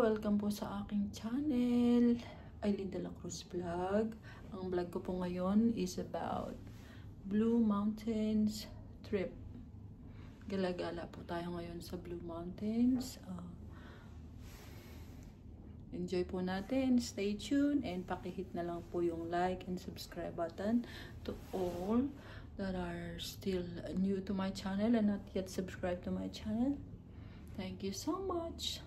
Welcome po sa aking channel, Aileen de la Cruz Vlog. Ang vlog ko po ngayon is about Blue Mountains trip. Gala-gala po tayo ngayon sa Blue Mountains. Enjoy po natin, stay tuned, and pakihit na lang po yung like and subscribe button to all that are still new to my channel and not yet subscribed to my channel. Thank you so much.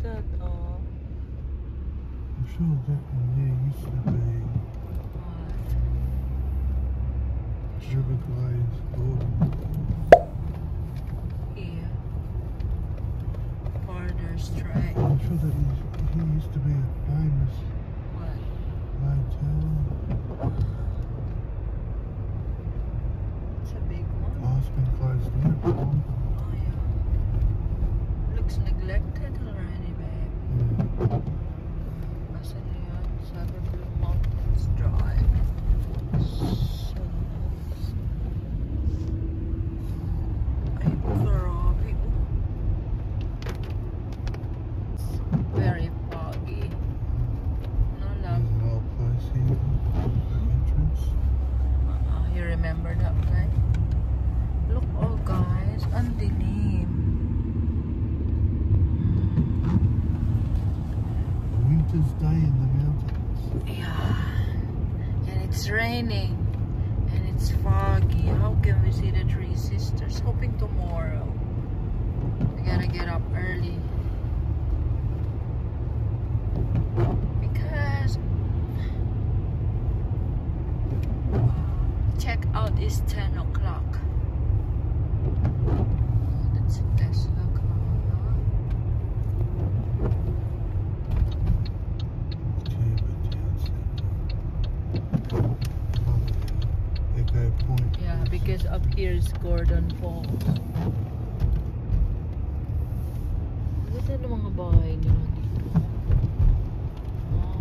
that. Oh. I'm sure that one there used to be Everglades Golden. Here. Farther straight. I'm sure that he used to be a famous What? hotel. It's a big one. Oh, it's been closed down. Oh yeah. Looks neglected already, babe. Yeah. Asan na yan? Sabi Blue Mountains Drive. So nice. Ay, grabe. It's very foggy. No, love. There's an old place here. The entrance. You remember that place? Look, oh guys, ang dilim. Winter's day in the mountains. Yeah. And it's raining. And it's foggy. How can we see the Three Sisters? Hoping tomorrow. We gotta get up early. Because check out is 10 o'clock. That's a Tesla car. Echo Point. Yeah, because up here is Gordon Falls. Ganda ng mga bahay nila dito. Oh.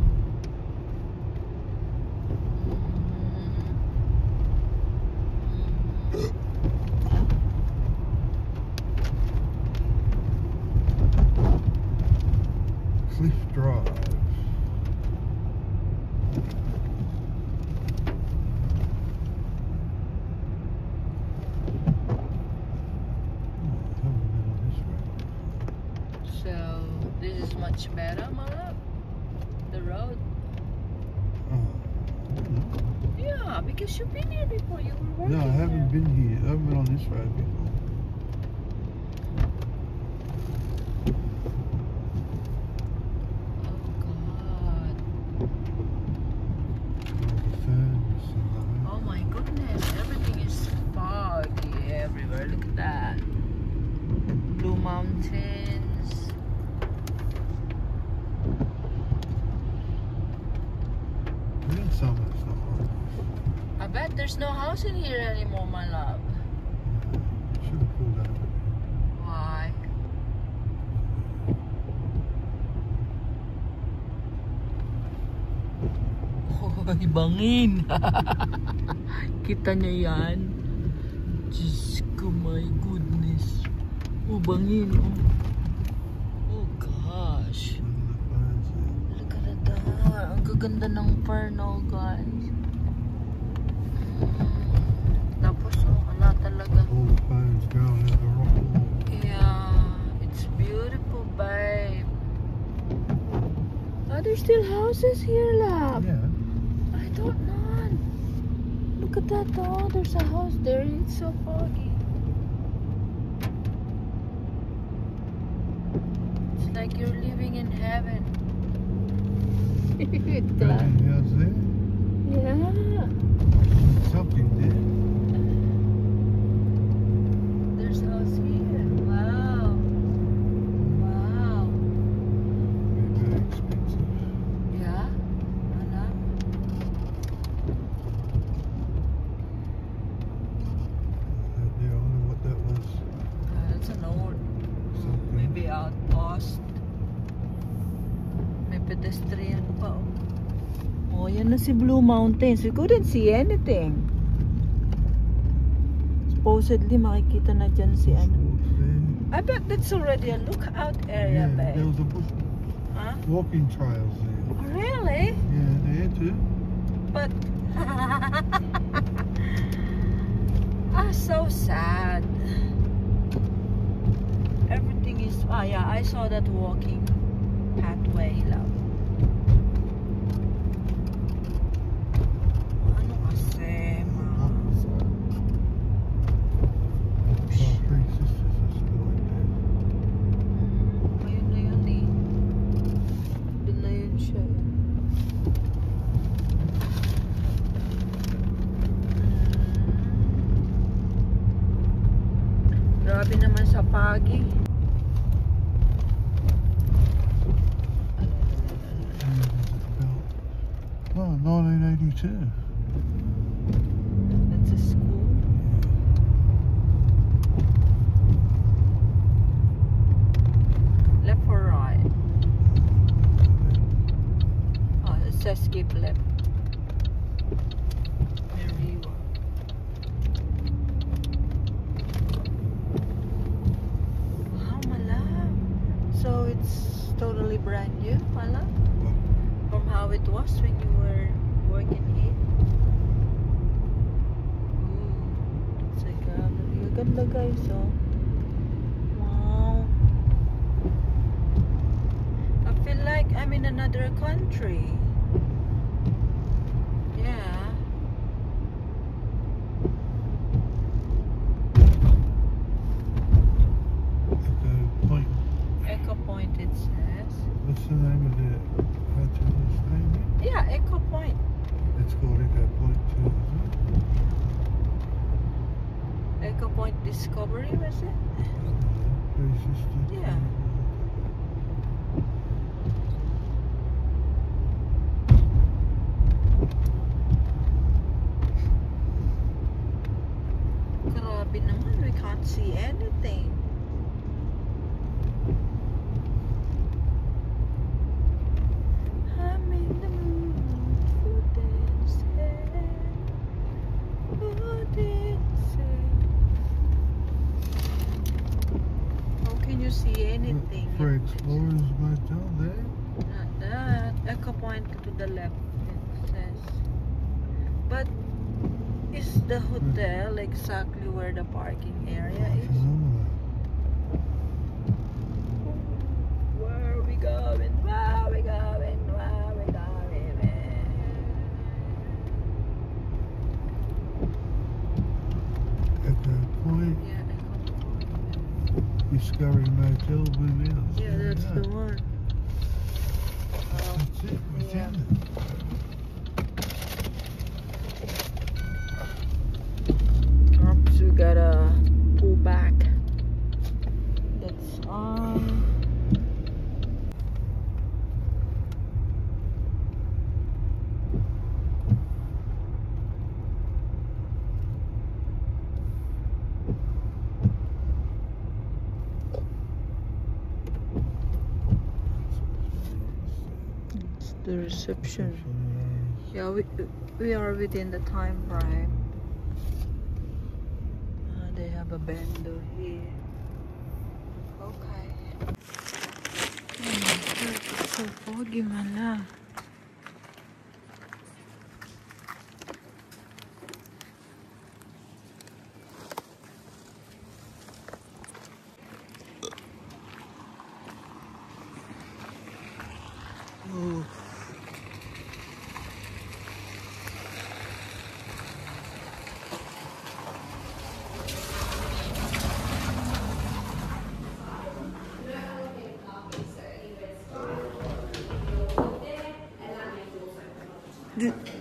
Cliff Drive. So this is much better, my love. The road. Yeah, because you've been here before. You were working No, I haven't there. been here. I haven't been on this road before. Oh God. The ferns and the Oh my goodness. Everything is foggy everywhere. Look at that. Blue Mountains. We're in summer, it's not hot. I bet there's no house in here anymore, my love. Should have pulled over. Why? Hoy, bangin! Kita niyo yan? Diyos ko, my goodness. Oh, bangin. Oh gosh. Look at that. Ang gaganda ng Perno, guys. Tapos, oh, ala talaga. All the bones growing out the rock wall. Yeah, it's beautiful, babe. Are there still houses here, love? Yeah. I thought not. Look at that, though. There's a house there. It's so foggy. It's like you're living in heaven. Building house there. Yeah. Something there. There's a house here. Wow. Wow. Very expensive. Yeah. Wala. Yeah, I wonder what that was. That's an old, Something. maybe outpost. May pedestrian pa. Oh, yan na si Blue Mountains. We couldn't see anything. Supposedly, makikita na dyan si ano. Towards there. I bet that's already a lookout area, Yeah, there babe. was a bush Huh? walking trails there. Oh, really? Yeah, there too. But so sad. Everything is yeah, I saw that walking pathway, love. Ano kasi, ma? Oh, Three Sisters are still in there. Ayun na yun eh. Grabe naman sa pagi. Oh, 1982. That's a school. Left or right? Oh, it says skip left. Wow, malab. So it's totally brand new, malab? From how it was when you were working here. It's like a ganda guys, oh. Wow. I feel like I'm in another country. Yeah. Echo Point. Echo Point it says. What's the name of the hotel? Yeah, Echo Point. It's called Echo Point too, isn't it? Echo Point Discovery, was it? Very sister. Yeah. Grabe naman, we can't see anything. I'm in the mood for dancing, for dancing. How can you see anything? For Explorers Motel there? Not that. Echo Point to the left, it says. But is the hotel exactly where the parking area is? Where are we going? Where are we going? Where are we going? Echo Point. Yeah, Echo Point. Discovery Motel, Blue Meadows. Yeah, that's the one. That's it, we Yeah. found it. Oops, we gotta pull back. That's on. It's the reception. Yeah, we are within the time frame. They have a bando here. Okay. Oh my God, it's so foggy, mala. Oh.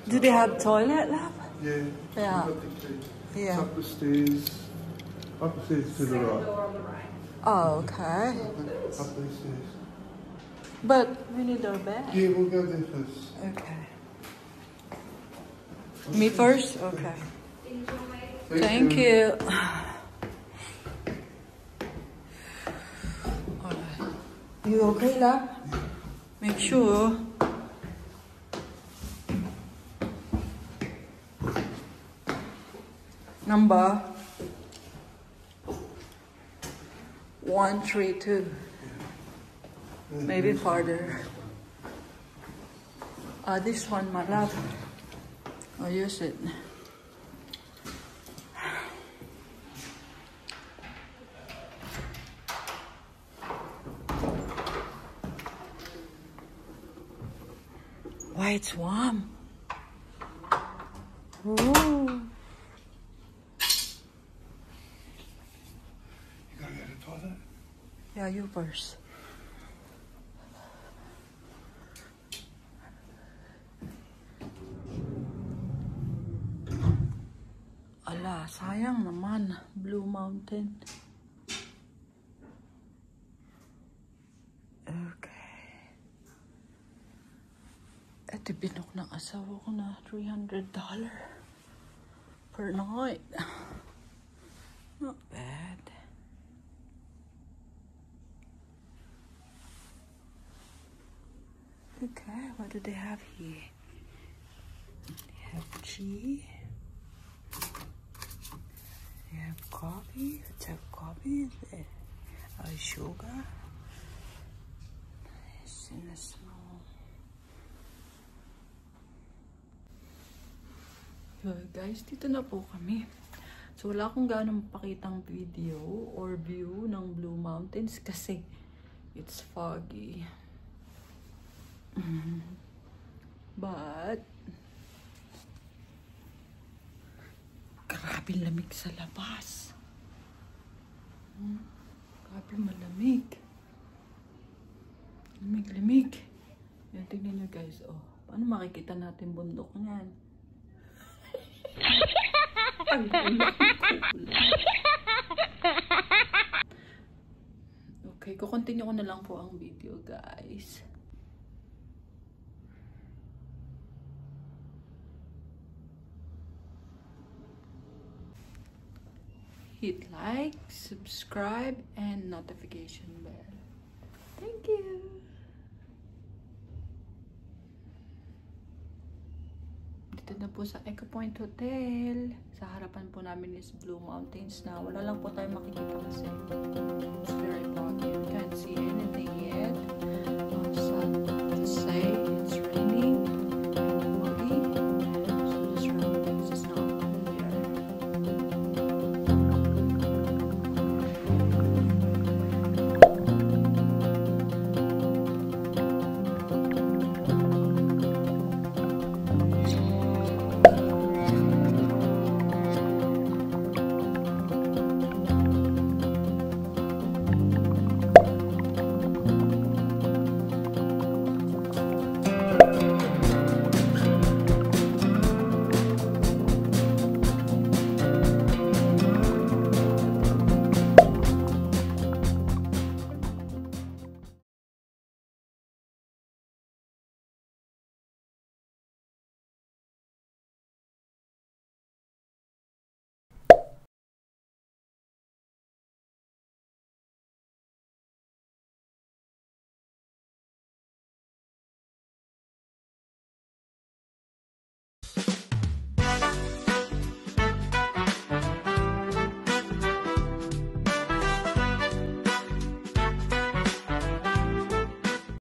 Do they have toilet, lab? Yeah. Yeah. We've got the key. Yeah. It's up the stairs. Up the stairs to the right. Oh, okay. Up these stairs. But we need our bag. Yeah, we'll go there first. Okay. Me first? Okay. Thank you. Alright. You okay, love? Make sure. Number 132. Maybe farther. This one, my love. I'll use it. Why it's warm? Ooh. You gotta go to the toilet? Yeah, you first. Ala, sayang naman. Blue Mountain. Tipinok ng asawa ko na $300 per night. Not bad. Okay, what do they have here? They have tea. They have coffee. Let's have coffee. Sugar. Cinnamon. So guys, dito na po kami. So wala akong gaano mapakitang video or view ng Blue Mountains kasi it's foggy. But grabe lamig sa labas. Grabe malamig. Lamig. Yan, tingnan nyo guys. Oh, paano makikita natin bundok niyan? Okay, kukontinue ko na lang po ang video guys. Hit like, subscribe, and notification bell. Thank you. Dito na po sa Echo Point Hotel. Sa harapan po namin is Blue Mountains na wala lang po tayo makikita kasi it's very foggy. You can't see anything yet. Sun to say.